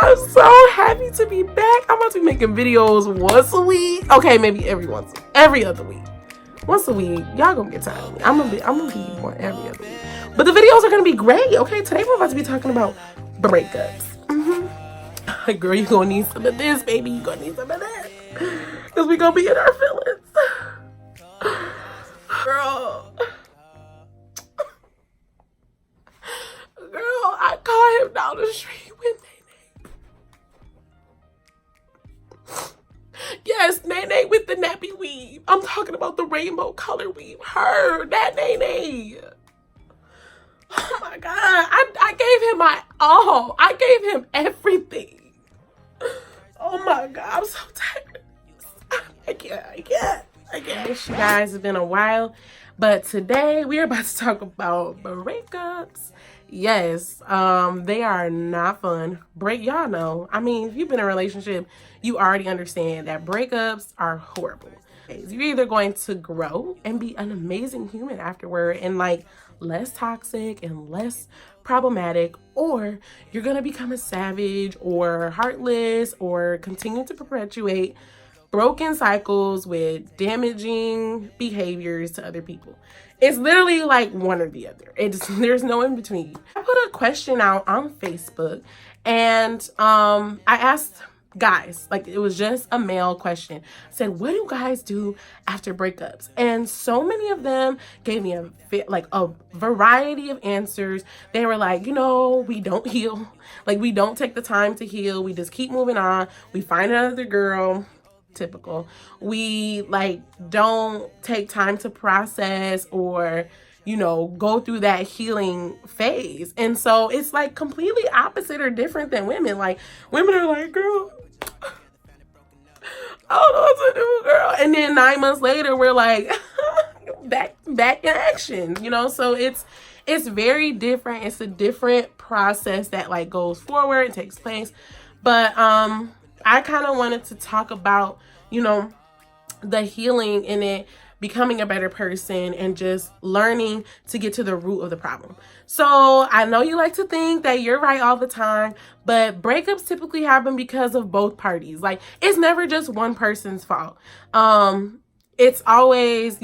I'm so happy to be back. I'm about to be making videos once a week. Okay, maybe every other week. Once a week. Y'all gonna get tired of me. I'm gonna be more every other week. But the videos are gonna be great. Okay, today we're about to be talking about breakups. Girl, you gonna need some of this, baby. You gonna need some of that. Cause we gonna be in our feelings. Girl, I caught him down the street with Nene. Yes, Nene with the nappy weave. I'm talking about the rainbow color weave. Her, that Nene. Oh my God, I gave him my all. I gave him everything. Oh my God, I'm so tired. I can't. Miss you guys, it's been a while. But today we are about to talk about breakups. Yes, they are not fun. Y'all know. I mean, if you've been in a relationship, you already understand that breakups are horrible. You're either going to grow and be an amazing human afterward and like less toxic and less problematic, or you're gonna become a savage or heartless or continue to perpetuate broken cycles with damaging behaviors to other people. It's literally like one or the other. There's no in between. I put a question out on Facebook and I asked guys, like it was just a male question. I said, what do guys do after breakups? And so many of them gave me a variety of answers. They were like, we don't heal. Like we don't take the time to heal. We just keep moving on. We find another girl. Typical. We don't take time to process or go through that healing phase. And so it's like completely opposite or different than women. Like women are like, girl, I don't know what to do, girl. And then 9 months later we're like back in action, so it's very different. It's a different process that like goes forward and takes place. But I kind of wanted to talk about, the healing in it, becoming a better person, and just learning to get to the root of the problem. So I know you like to think that you're right all the time, but breakups typically happen because of both parties. Like it's never just one person's fault. It's always,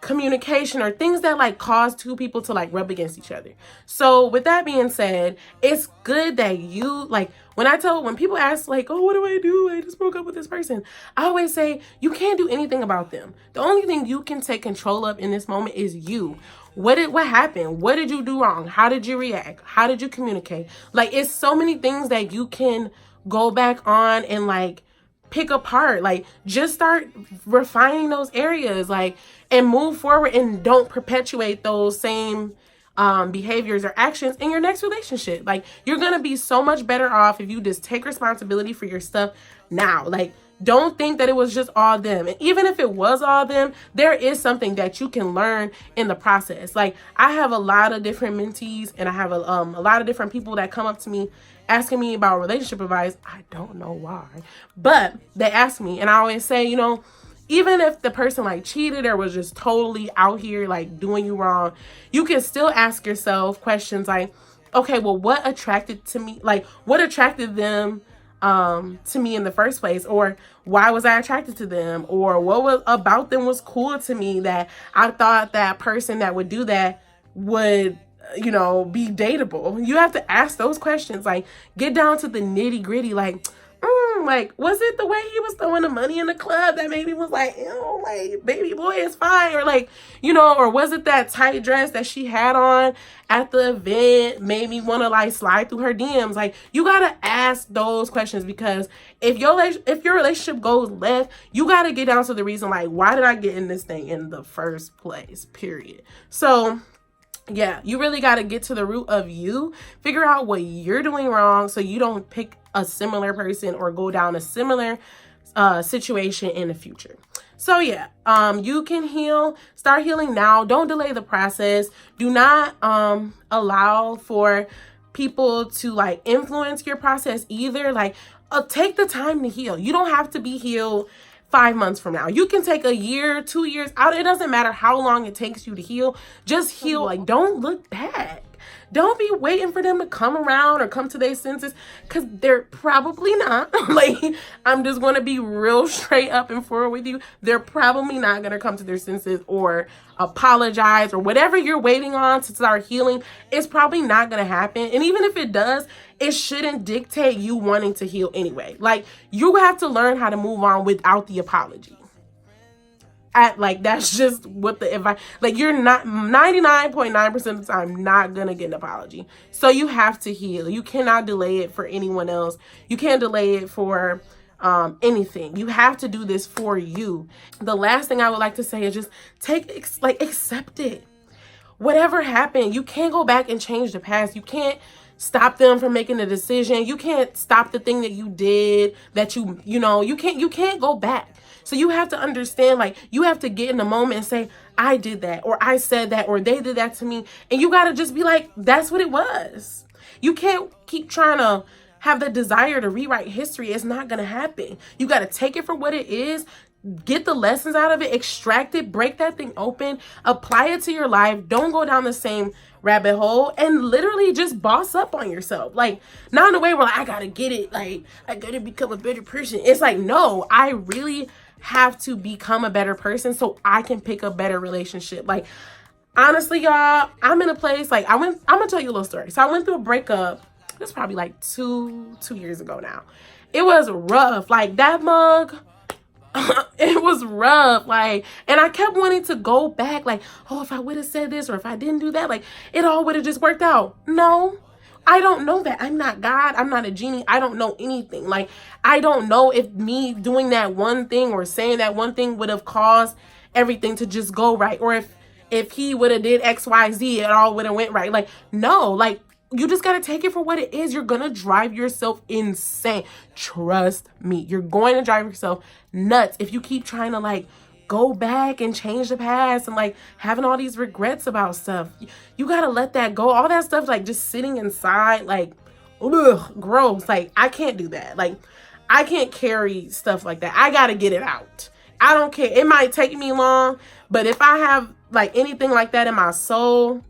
communication or things that like cause two people to like rub against each other. So with that being said, it's good that you like when people ask like, oh, what do I do? I just broke up with this person. I always say you can't do anything about them. The only thing you can take control of in this moment is you. What happened? What did you do wrong? How did you react? How did you communicate? Like it's so many things that you can go back on and like pick apart. Like just start refining those areas, like, and move forward, and don't perpetuate those same behaviors or actions in your next relationship. Like you're gonna be so much better off if you just take responsibility for your stuff now. Like don't think that it was just all them. And even if it was all them, there is something that you can learn in the process. Like I have a lot of different mentees, and I have a lot of different people that come up to me asking me about relationship advice. I don't know why, but they ask me, and I always say, even if the person like cheated or was just totally out here like doing you wrong, you can still ask yourself questions like, okay, well, what attracted them to me in the first place? Or why was I attracted to them? Or what was about them was cool to me that I thought that person that would do that would be dateable? You have to ask those questions, like get down to the nitty gritty. Like, was it the way he was throwing the money in the club that maybe was like, like baby boy is fine? Or like, or was it that tight dress that she had on at the event made me want to like slide through her DMs? Like you got to ask those questions, because if your relationship goes left, you got to get down to the reason, like, why did I get in this thing in the first place, period. So yeah, you really got to get to the root of you, figure out what you're doing wrong so you don't pick a similar person or go down a similar situation in the future. So yeah, you can start healing now. Don't delay the process. Do not allow for people to like influence your process either. Like take the time to heal. You don't have to be healed 5 months from now. You can take a year, 2 years out. It doesn't matter how long it takes you to heal. Just heal. Like don't look back. Don't be waiting for them to come around or come to their senses, because they're probably not. Like, I'm just going to be real straight up and forward with you. They're probably not going to come to their senses or apologize or whatever you're waiting on to start healing. It's probably not going to happen. And even if it does, it shouldn't dictate you wanting to heal anyway. Like, you have to learn how to move on without the apology. Like, that's just what the advice, like, you're not 99.9% of the time not gonna get an apology. So you have to heal. You cannot delay it for anyone else. You can't delay it for anything. You have to do this for you. The last thing I would like to say is just accept it. Whatever happened, you can't go back and change the past. You can't stop them from making a decision. You can't stop the thing that you did, that you can't go back. So you have to understand, like, you have to get in the moment and say, I did that, or I said that, or they did that to me. And you got to just be like, that's what it was. You can't keep trying to have the desire to rewrite history. It's not going to happen. You got to take it for what it is. Get the lessons out of it, extract it, break that thing open, apply it to your life. Don't go down the same rabbit hole, and literally just boss up on yourself. Like, not in a way where, like, I gotta get it, like, I gotta become a better person. It's like, no, I really have to become a better person so I can pick a better relationship. Like, honestly, y'all, I'm in a place, like, I'm gonna tell you a little story. So I went through a breakup. It was probably like two years ago now. It was rough. Like, that mug, it was rough. Like, and I kept wanting to go back, like, oh, if I would have said this, or if I didn't do that, like, it all would have just worked out. No, I don't know that. I'm not God. I'm not a genie. I don't know anything. Like, I don't know if me doing that one thing or saying that one thing would have caused everything to just go right, or if he would have did XYZ, it all would have went right. Like, no, like, you just got to take it for what it is. You're going to drive yourself insane. Trust me. You're going to drive yourself nuts if you keep trying to, like, go back and change the past and, like, having all these regrets about stuff. You got to let that go. All that stuff, like, just sitting inside, like, ugh, gross. Like, I can't do that. Like, I can't carry stuff like that. I got to get it out. I don't care. It might take me long, but if I have, like, anything like that in my soul,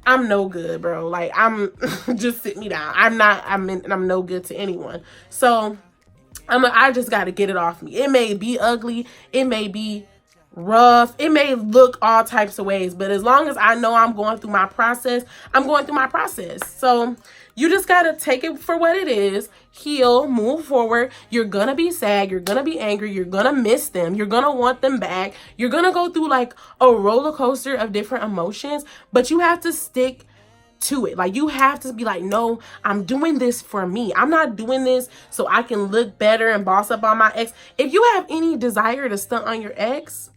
I'm no good, bro. Like, I'm just sit me down. I'm no good to anyone. So I just got to get it off me. It may be ugly. It may be rough. It may look all types of ways, but as long as I know I'm going through my process, I'm going through my process. So you just got to take it for what it is, heal, move forward. You're going to be sad. You're going to be angry. You're going to miss them. You're going to want them back. You're going to go through, like, a roller coaster of different emotions, but you have to stick to it. Like, you have to be like, no, I'm doing this for me. I'm not doing this so I can look better and boss up on my ex. If you have any desire to stunt on your ex,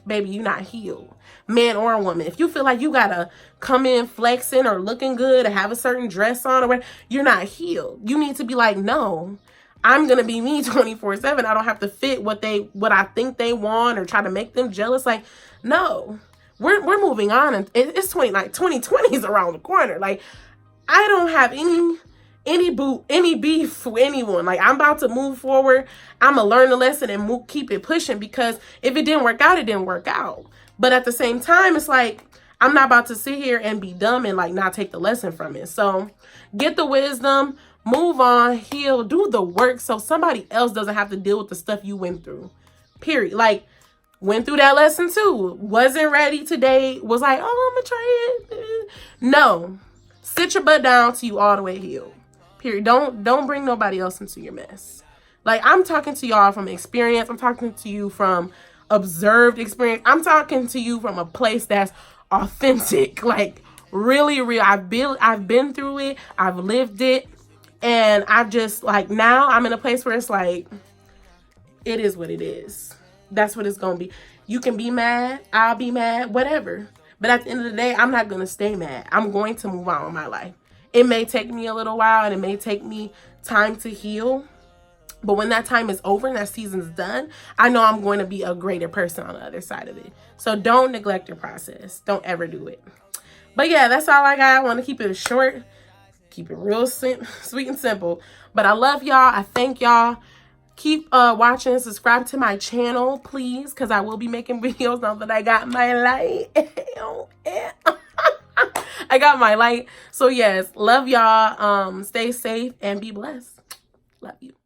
baby, you're not healed. Man or a woman. If you feel like you gotta come in flexing or looking good or have a certain dress on or whatever, you're not healed. You need to be like, no, I'm gonna be me 24/7. I don't have to fit what I think they want or try to make them jealous. Like, no, we're moving on, and it's 2020 is around the corner. Like, I don't have any beef with anyone. Like, I'm about to move forward. I'm gonna learn the lesson and keep it pushing, because if it didn't work out, it didn't work out. But at the same time, it's like, I'm not about to sit here and be dumb and, like, not take the lesson from it. So get the wisdom, move on, heal, do the work so somebody else doesn't have to deal with the stuff you went through. Period. Like, went through that lesson too. Wasn't ready today. Was like, oh, I'm gonna try it. No. Sit your butt down till you all the way healed. Period. Don't bring nobody else into your mess. Like, I'm talking to y'all from experience. I'm talking to you from observed experience. I'm talking to you from a place that's authentic, like, really real. I've been through it. I've lived it. And I've just, like, now I'm in a place where it's like, it is what it is. That's what it's going to be. You can be mad. I'll be mad, whatever. But at the end of the day, I'm not going to stay mad. I'm going to move on with my life. It may take me a little while, and it may take me time to heal. But when that time is over and that season's done, I know I'm going to be a greater person on the other side of it. So don't neglect your process. Don't ever do it. But yeah, that's all I got. I want to keep it short, keep it real sweet and simple. But I love y'all. I thank y'all. Keep watching and subscribe to my channel, please, because I will be making videos now that I got my light. I got my light. So yes, love y'all. Stay safe and be blessed. Love you.